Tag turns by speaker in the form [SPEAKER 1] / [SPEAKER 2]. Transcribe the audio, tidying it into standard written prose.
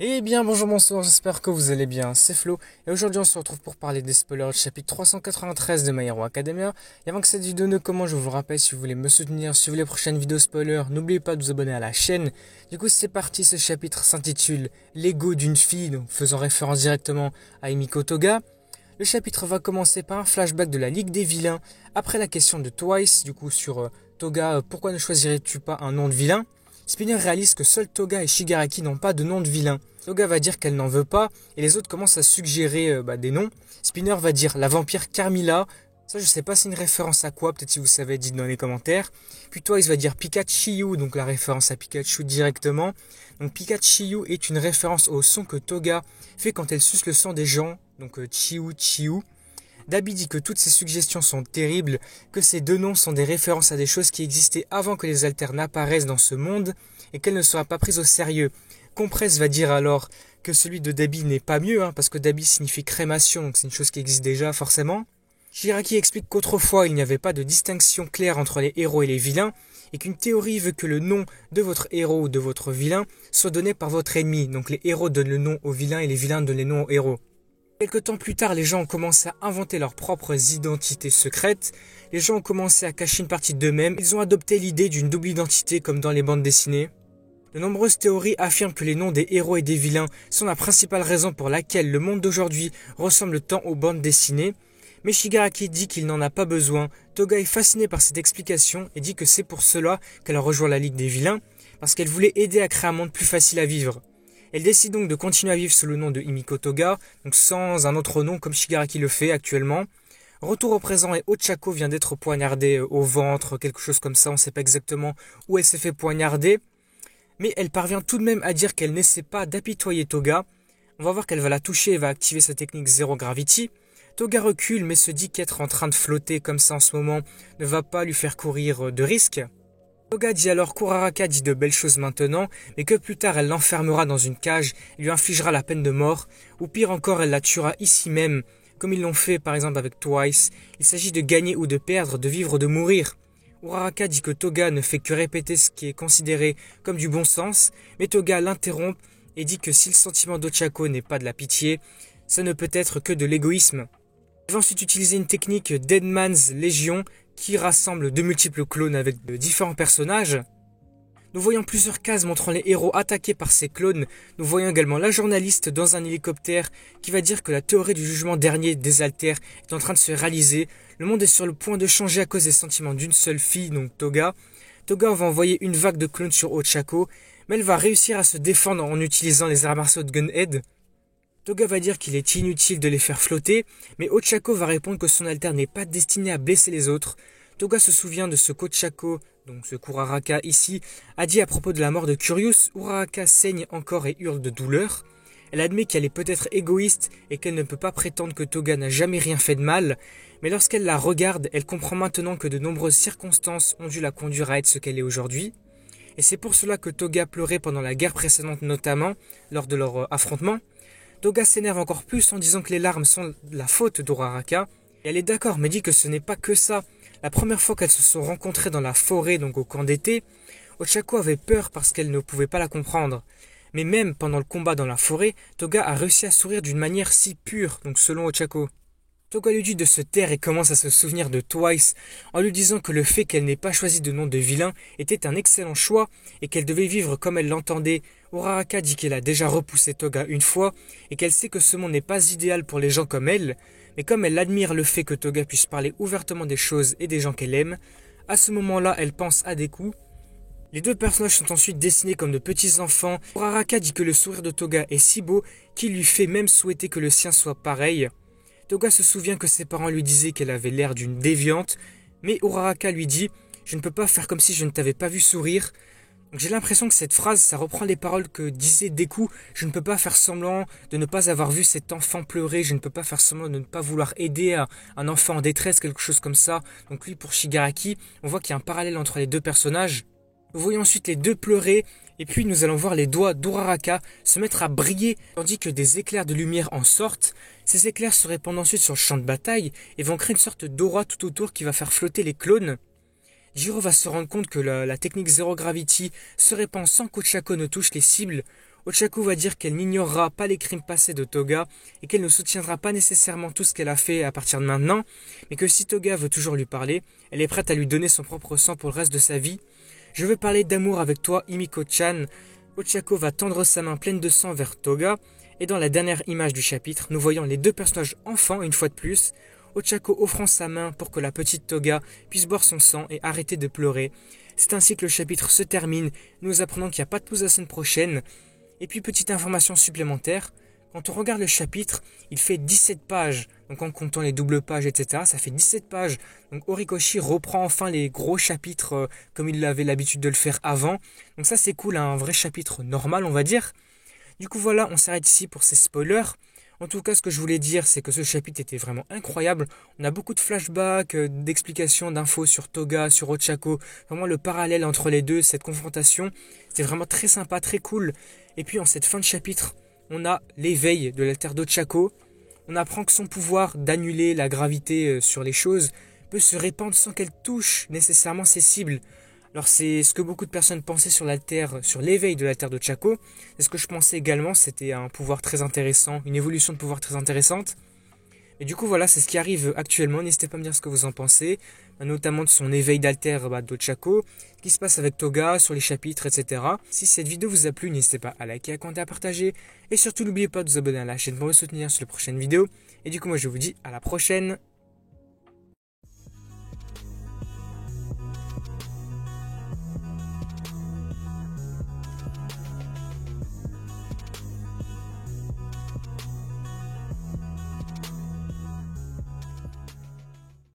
[SPEAKER 1] Eh bien bonjour, bonsoir, j'espère que vous allez bien, c'est Flo, et aujourd'hui on se retrouve pour parler des spoilers du chapitre 393 de My Hero Academia. Et avant que cette vidéo ne commence, je vous le rappelle, si vous voulez me soutenir, suivez les prochaines vidéos spoilers, n'oubliez pas de vous abonner à la chaîne. Du coup c'est parti, ce chapitre s'intitule L'ego d'une fille, donc faisant référence directement à Himiko Toga. Le chapitre va commencer par un flashback de la Ligue des Vilains, après la question de Twice, du coup sur Toga, pourquoi ne choisirais-tu pas un nom de vilain? Spinner réalise que seuls Toga et Shigaraki n'ont pas de nom de vilain. Toga va dire qu'elle n'en veut pas, et les autres commencent à suggérer des noms. Spinner va dire la vampire Carmilla. Ça, je sais pas si c'est une référence à quoi, peut-être si vous savez, dites dans les commentaires. Puis Twice va dire Pikachu, donc la référence à Pikachu directement. Donc Pikachu est une référence au son que Toga fait quand elle suce le sang des gens, donc Chiu Chiu. Dabi dit que toutes ces suggestions sont terribles, que ces deux noms sont des références à des choses qui existaient avant que les alters n'apparaissent dans ce monde, et qu'elles ne seraient pas prises au sérieux. Compresse va dire alors que celui de Dabi n'est pas mieux, parce que Dabi signifie crémation, donc c'est une chose qui existe déjà forcément. Shiraki explique qu'autrefois il n'y avait pas de distinction claire entre les héros et les vilains, et qu'une théorie veut que le nom de votre héros ou de votre vilain soit donné par votre ennemi, donc les héros donnent le nom aux vilains et les vilains donnent les noms aux héros. Quelque temps plus tard, les gens ont commencé à inventer leurs propres identités secrètes, les gens ont commencé à cacher une partie d'eux-mêmes, ils ont adopté l'idée d'une double identité comme dans les bandes dessinées. De nombreuses théories affirment que les noms des héros et des vilains sont la principale raison pour laquelle le monde d'aujourd'hui ressemble tant aux bandes dessinées, mais Shigaraki dit qu'il n'en a pas besoin. Toga est fascinée par cette explication et dit que c'est pour cela qu'elle a rejoint la Ligue des Vilains, parce qu'elle voulait aider à créer un monde plus facile à vivre. Elle décide donc de continuer à vivre sous le nom de Himiko Toga, donc sans un autre nom comme Shigaraki le fait actuellement. Retour au présent et Ochako vient d'être poignardée au ventre, quelque chose comme ça, on ne sait pas exactement où elle s'est fait poignarder. Mais elle parvient tout de même à dire qu'elle n'essaie pas d'apitoyer Toga. On va voir qu'elle va la toucher et va activer sa technique Zero Gravity. Toga recule mais se dit qu'être en train de flotter comme ça en ce moment ne va pas lui faire courir de risques. Toga dit alors qu'Uraraka dit de belles choses maintenant, mais que plus tard elle l'enfermera dans une cage et lui infligera la peine de mort, ou pire encore elle la tuera ici même, comme ils l'ont fait par exemple avec Twice. Il s'agit de gagner ou de perdre, de vivre ou de mourir. Uraraka dit que Toga ne fait que répéter ce qui est considéré comme du bon sens, mais Toga l'interrompt et dit que si le sentiment d'Ochako n'est pas de la pitié, ça ne peut être que de l'égoïsme. Elle va ensuite utiliser une technique Deadman's Légion qui rassemble de multiples clones avec de différents personnages. Nous voyons plusieurs cases montrant les héros attaqués par ces clones. Nous voyons également la journaliste dans un hélicoptère qui va dire que la théorie du jugement dernier des alters est en train de se réaliser. Le monde est sur le point de changer à cause des sentiments d'une seule fille, donc Toga. Toga va envoyer une vague de clones sur Ochako, mais elle va réussir à se défendre en utilisant les arts martiaux de Gunhead. Toga va dire qu'il est inutile de les faire flotter, mais Ochako va répondre que son alter n'est pas destiné à blesser les autres. Toga se souvient de ce qu'Ochako, donc ce qu'Uraraka ici, a dit à propos de la mort de Curious. Uraraka saigne encore et hurle de douleur. Elle admet qu'elle est peut-être égoïste et qu'elle ne peut pas prétendre que Toga n'a jamais rien fait de mal, mais lorsqu'elle la regarde, elle comprend maintenant que de nombreuses circonstances ont dû la conduire à être ce qu'elle est aujourd'hui. Et c'est pour cela que Toga pleurait pendant la guerre précédente notamment, lors de leur affrontement. Toga s'énerve encore plus en disant que les larmes sont la faute d'Uraraka. Et elle est d'accord, mais dit que ce n'est pas que ça. La première fois qu'elles se sont rencontrées dans la forêt, donc au camp d'été, Ochako avait peur parce qu'elle ne pouvait pas la comprendre. Mais même pendant le combat dans la forêt, Toga a réussi à sourire d'une manière si pure, donc selon Ochako. Toga lui dit de se taire et commence à se souvenir de Twice, en lui disant que le fait qu'elle n'ait pas choisi de nom de vilain était un excellent choix et qu'elle devait vivre comme elle l'entendait. Uraraka dit qu'elle a déjà repoussé Toga une fois et qu'elle sait que ce monde n'est pas idéal pour les gens comme elle, mais comme elle admire le fait que Toga puisse parler ouvertement des choses et des gens qu'elle aime, à ce moment-là elle pense à des coups. Les deux personnages sont ensuite dessinés comme de petits enfants. Uraraka dit que le sourire de Toga est si beau qu'il lui fait même souhaiter que le sien soit pareil. Toga se souvient que ses parents lui disaient qu'elle avait l'air d'une déviante, mais Uraraka lui dit « Je ne peux pas faire comme si je ne t'avais pas vu sourire ». J'ai l'impression que cette phrase, ça reprend les paroles que disait Deku « Je ne peux pas faire semblant de ne pas avoir vu cet enfant pleurer, je ne peux pas faire semblant de ne pas vouloir aider un enfant en détresse », quelque chose comme ça. Donc lui, pour Shigaraki, on voit qu'il y a un parallèle entre les deux personnages. Nous voyons ensuite les deux pleurer, et puis nous allons voir les doigts d'Uraraka se mettre à briller, tandis que des éclairs de lumière en sortent. Ces éclairs se répandent ensuite sur le champ de bataille, et vont créer une sorte d'aura tout autour qui va faire flotter les clones. Jiro va se rendre compte que la technique Zero Gravity se répand sans qu'Ochako ne touche les cibles. Ochako va dire qu'elle n'ignorera pas les crimes passés de Toga et qu'elle ne soutiendra pas nécessairement tout ce qu'elle a fait à partir de maintenant, mais que si Toga veut toujours lui parler, elle est prête à lui donner son propre sang pour le reste de sa vie. Je veux parler d'amour avec toi, Himiko-chan. Ochako va tendre sa main pleine de sang vers Toga, et dans la dernière image du chapitre, nous voyons les deux personnages enfants une fois de plus, Ochako offrant sa main pour que la petite Toga puisse boire son sang et arrêter de pleurer. C'est ainsi que le chapitre se termine, nous apprenons qu'il n'y a pas de pause la semaine prochaine. Et puis petite information supplémentaire, quand on regarde le chapitre, il fait 17 pages, donc en comptant les doubles pages, etc., ça fait 17 pages. Donc Horikoshi reprend enfin les gros chapitres comme il avait l'habitude de le faire avant. Donc ça c'est cool, un vrai chapitre normal on va dire. Du coup voilà, on s'arrête ici pour ces spoilers. En tout cas, ce que je voulais dire, c'est que ce chapitre était vraiment incroyable. On a beaucoup de flashbacks, d'explications, d'infos sur Toga, sur Ochako. Vraiment le parallèle entre les deux, cette confrontation. C'était vraiment très sympa, très cool. Et puis en cette fin de chapitre, on a l'éveil de l'alter d'Ochako. On apprend que son pouvoir d'annuler la gravité sur les choses peut se répandre sans qu'elle touche nécessairement ses cibles. Alors c'est ce que beaucoup de personnes pensaient sur l'éveil de l'alter d'Ochako. C'est ce que je pensais également, c'était un pouvoir très intéressant, une évolution de pouvoir très intéressante. Et du coup voilà, c'est ce qui arrive actuellement, n'hésitez pas à me dire ce que vous en pensez, notamment de son éveil d'alter d'Ochako, ce qui se passe avec Toga, sur les chapitres, etc. Si cette vidéo vous a plu, n'hésitez pas à liker, à commenter, à partager, et surtout n'oubliez pas de vous abonner à la chaîne pour me soutenir sur les prochaines vidéos. Et du coup moi je vous dis à la prochaine.